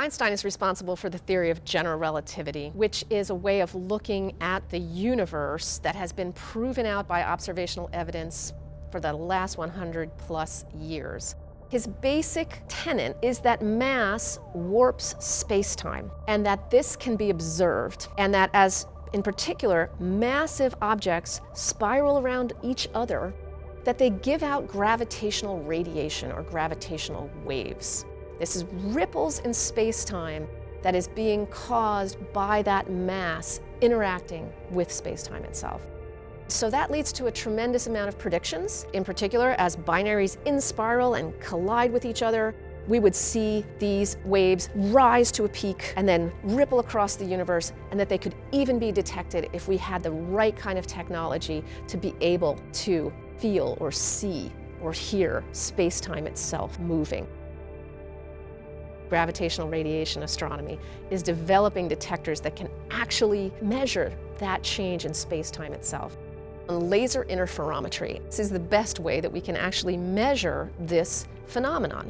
Einstein is responsible for the theory of general relativity, which is a way of looking at the universe that has been proven out by observational evidence for the last 100+ years. His basic tenet is that mass warps space-time, and that this can be observed, and that as, in particular, massive objects spiral around each other, that they give out gravitational radiation or gravitational waves. This is ripples in space-time that is being caused by that mass interacting with space-time itself. So that leads to a tremendous amount of predictions. In particular, as binaries in-spiral and collide with each other, we would see these waves rise to a peak and then ripple across the universe, and that they could even be detected if we had the right kind of technology to be able to feel or see or hear space-time itself moving. Gravitational radiation astronomy is developing detectors that can actually measure that change in space-time itself. Laser interferometry. This is the best way that we can actually measure this phenomenon.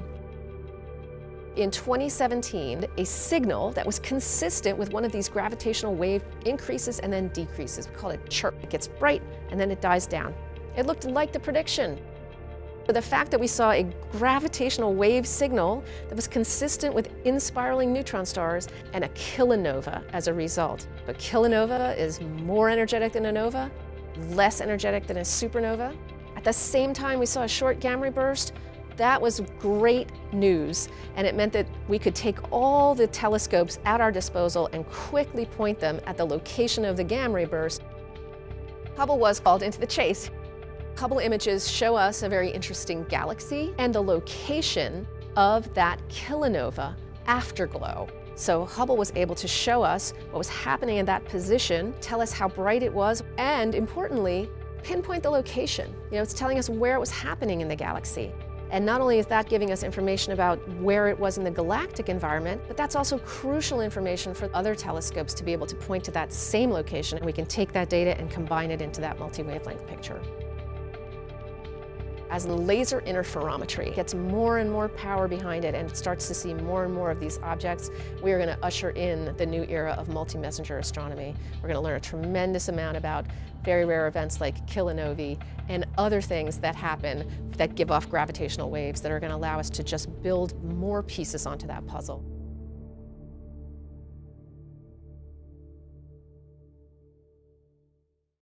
In 2017, a signal that was consistent with one of these gravitational wave increases and then decreases. We call it a chirp. It gets bright and then it dies down. It looked like the prediction. But the fact that we saw a gravitational wave signal that was consistent with in-spiraling neutron stars and a kilonova as a result. A kilonova is more energetic than a nova, less energetic than a supernova. At the same time, we saw a short gamma ray burst. That was great news, and it meant that we could take all the telescopes at our disposal and quickly point them at the location of the gamma ray burst. Hubble was called into the chase. Hubble images show us a very interesting galaxy and the location of that kilonova afterglow. So Hubble was able to show us what was happening in that position, tell us how bright it was, and importantly, pinpoint the location. It's telling us where it was happening in the galaxy. And not only is that giving us information about where it was in the galactic environment, but that's also crucial information for other telescopes to be able to point to that same location, and we can take that data and combine it into that multi-wavelength picture. As laser interferometry gets more and more power behind it and it starts to see more and more of these objects, we are going to usher in the new era of multi-messenger astronomy. We're going to learn a tremendous amount about very rare events like kilonovae and other things that happen that give off gravitational waves that are going to allow us to just build more pieces onto that puzzle.